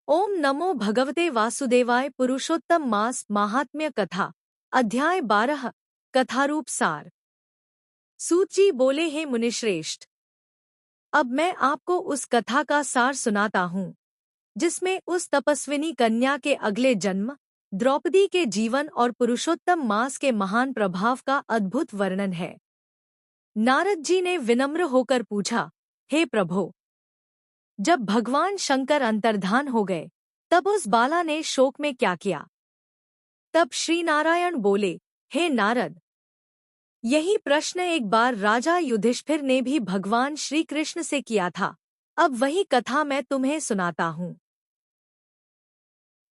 ओम नमो भगवते वासुदेवाय। पुरुषोत्तम मास महात्म्य कथा अध्याय 12 कथारूप सार। सूत जी बोले, हे मुनिश्रेष्ठ, अब मैं आपको उस कथा का सार सुनाता हूँ जिसमें उस तपस्विनी कन्या के अगले जन्म, द्रौपदी के जीवन और पुरुषोत्तम मास के महान प्रभाव का अद्भुत वर्णन है। नारद जी ने विनम्र होकर पूछा, हे प्रभो, जब भगवान शंकर अंतर्धान हो गए तब उस बाला ने शोक में क्या किया? तब श्री नारायण बोले, हे नारद, यही प्रश्न एक बार राजा युधिष्ठिर ने भी भगवान श्री कृष्ण से किया था। अब वही कथा मैं तुम्हें सुनाता हूँ।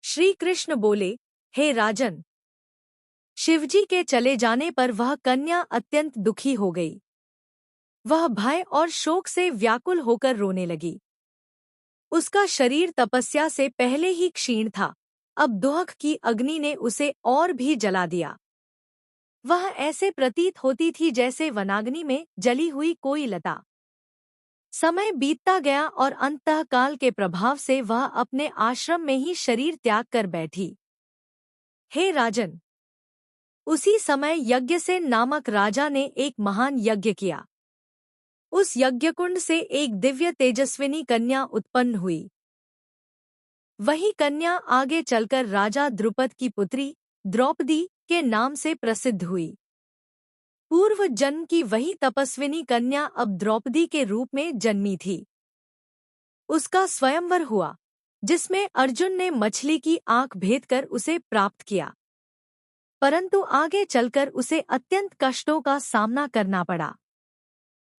श्री कृष्ण बोले, हे राजन, शिवजी के चले जाने पर वह कन्या अत्यंत दुखी हो गई। वह भय और शोक से व्याकुल होकर रोने लगी। उसका शरीर तपस्या से पहले ही क्षीण था, अब दुख की अग्नि ने उसे और भी जला दिया। वह ऐसे प्रतीत होती थी जैसे वनाग्नि में जली हुई कोई लता। समय बीतता गया और अंतःकाल के प्रभाव से वह अपने आश्रम में ही शरीर त्याग कर बैठी। हे राजन, उसी समय यज्ञसेन नामक राजा ने एक महान यज्ञ किया। उस यज्ञकुंड से एक दिव्य तेजस्विनी कन्या उत्पन्न हुई। वही कन्या आगे चलकर राजा द्रुपद की पुत्री द्रौपदी के नाम से प्रसिद्ध हुई। पूर्व जन्म की वही तपस्विनी कन्या अब द्रौपदी के रूप में जन्मी थी। उसका स्वयंवर हुआ, जिसमें अर्जुन ने मछली की आंख भेदकर उसे प्राप्त किया, परंतु आगे चलकर उसे अत्यंत कष्टों का सामना करना पड़ा।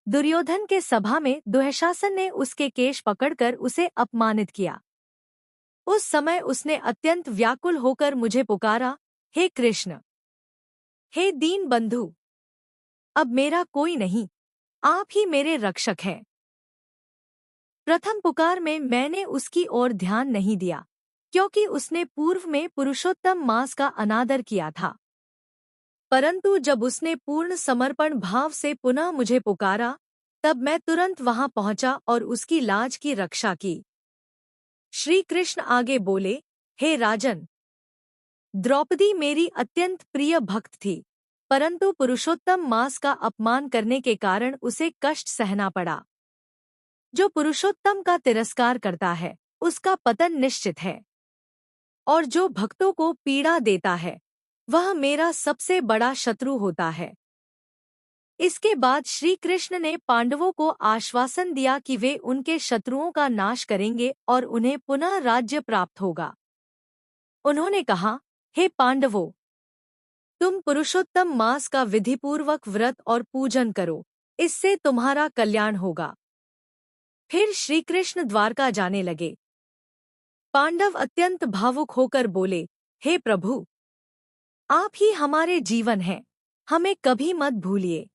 दुर्योधन के सभा में दुःशासन ने उसके केश पकड़कर उसे अपमानित किया। उस समय उसने अत्यंत व्याकुल होकर मुझे पुकारा, हे कृष्ण, हे दीन बंधु, अब मेरा कोई नहीं, आप ही मेरे रक्षक हैं। प्रथम पुकार में मैंने उसकी ओर ध्यान नहीं दिया, क्योंकि उसने पूर्व में पुरुषोत्तम मास का अनादर किया था। परंतु जब उसने पूर्ण समर्पण भाव से पुनः मुझे पुकारा, तब मैं तुरंत वहां पहुंचा और उसकी लाज की रक्षा की। श्री कृष्ण आगे बोले, हे राजन, द्रौपदी मेरी अत्यंत प्रिय भक्त थी, परंतु पुरुषोत्तम मास का अपमान करने के कारण उसे कष्ट सहना पड़ा। जो पुरुषोत्तम का तिरस्कार करता है उसका पतन निश्चित है, और जो भक्तों को पीड़ा देता है वह मेरा सबसे बड़ा शत्रु होता है। इसके बाद श्री कृष्ण ने पांडवों को आश्वासन दिया कि वे उनके शत्रुओं का नाश करेंगे और उन्हें पुनः राज्य प्राप्त होगा। उन्होंने कहा, हे पांडवों, तुम पुरुषोत्तम मास का विधिपूर्वक व्रत और पूजन करो, इससे तुम्हारा कल्याण होगा। फिर श्री कृष्ण द्वारका जाने लगे। पांडव अत्यंत भावुक होकर बोले, हे प्रभु, आप ही हमारे जीवन हैं, हमें कभी मत भूलिए।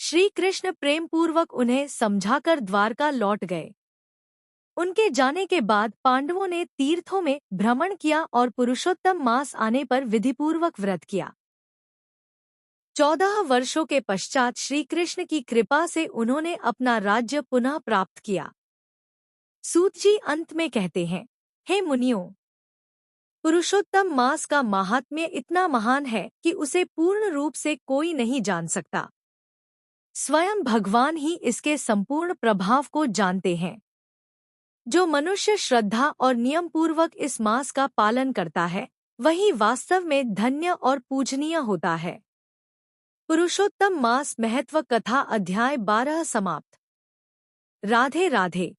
श्री कृष्ण प्रेमपूर्वक उन्हें समझाकर द्वारका लौट गए। उनके जाने के बाद पांडवों ने तीर्थों में भ्रमण किया और पुरुषोत्तम मास आने पर विधिपूर्वक व्रत किया। 14 वर्षों के पश्चात श्री कृष्ण की कृपा से उन्होंने अपना राज्य पुनः प्राप्त किया। सूत जी अंत में कहते हैं, हे मुनियों, पुरुषोत्तम मास का महात्म्य इतना महान है कि उसे पूर्ण रूप से कोई नहीं जान सकता। स्वयं भगवान ही इसके संपूर्ण प्रभाव को जानते हैं। जो मनुष्य श्रद्धा और नियम पूर्वक इस मास का पालन करता है वही वास्तव में धन्य और पूजनीय होता है। पुरुषोत्तम मास महत्व कथा अध्याय 12 समाप्त। राधे राधे।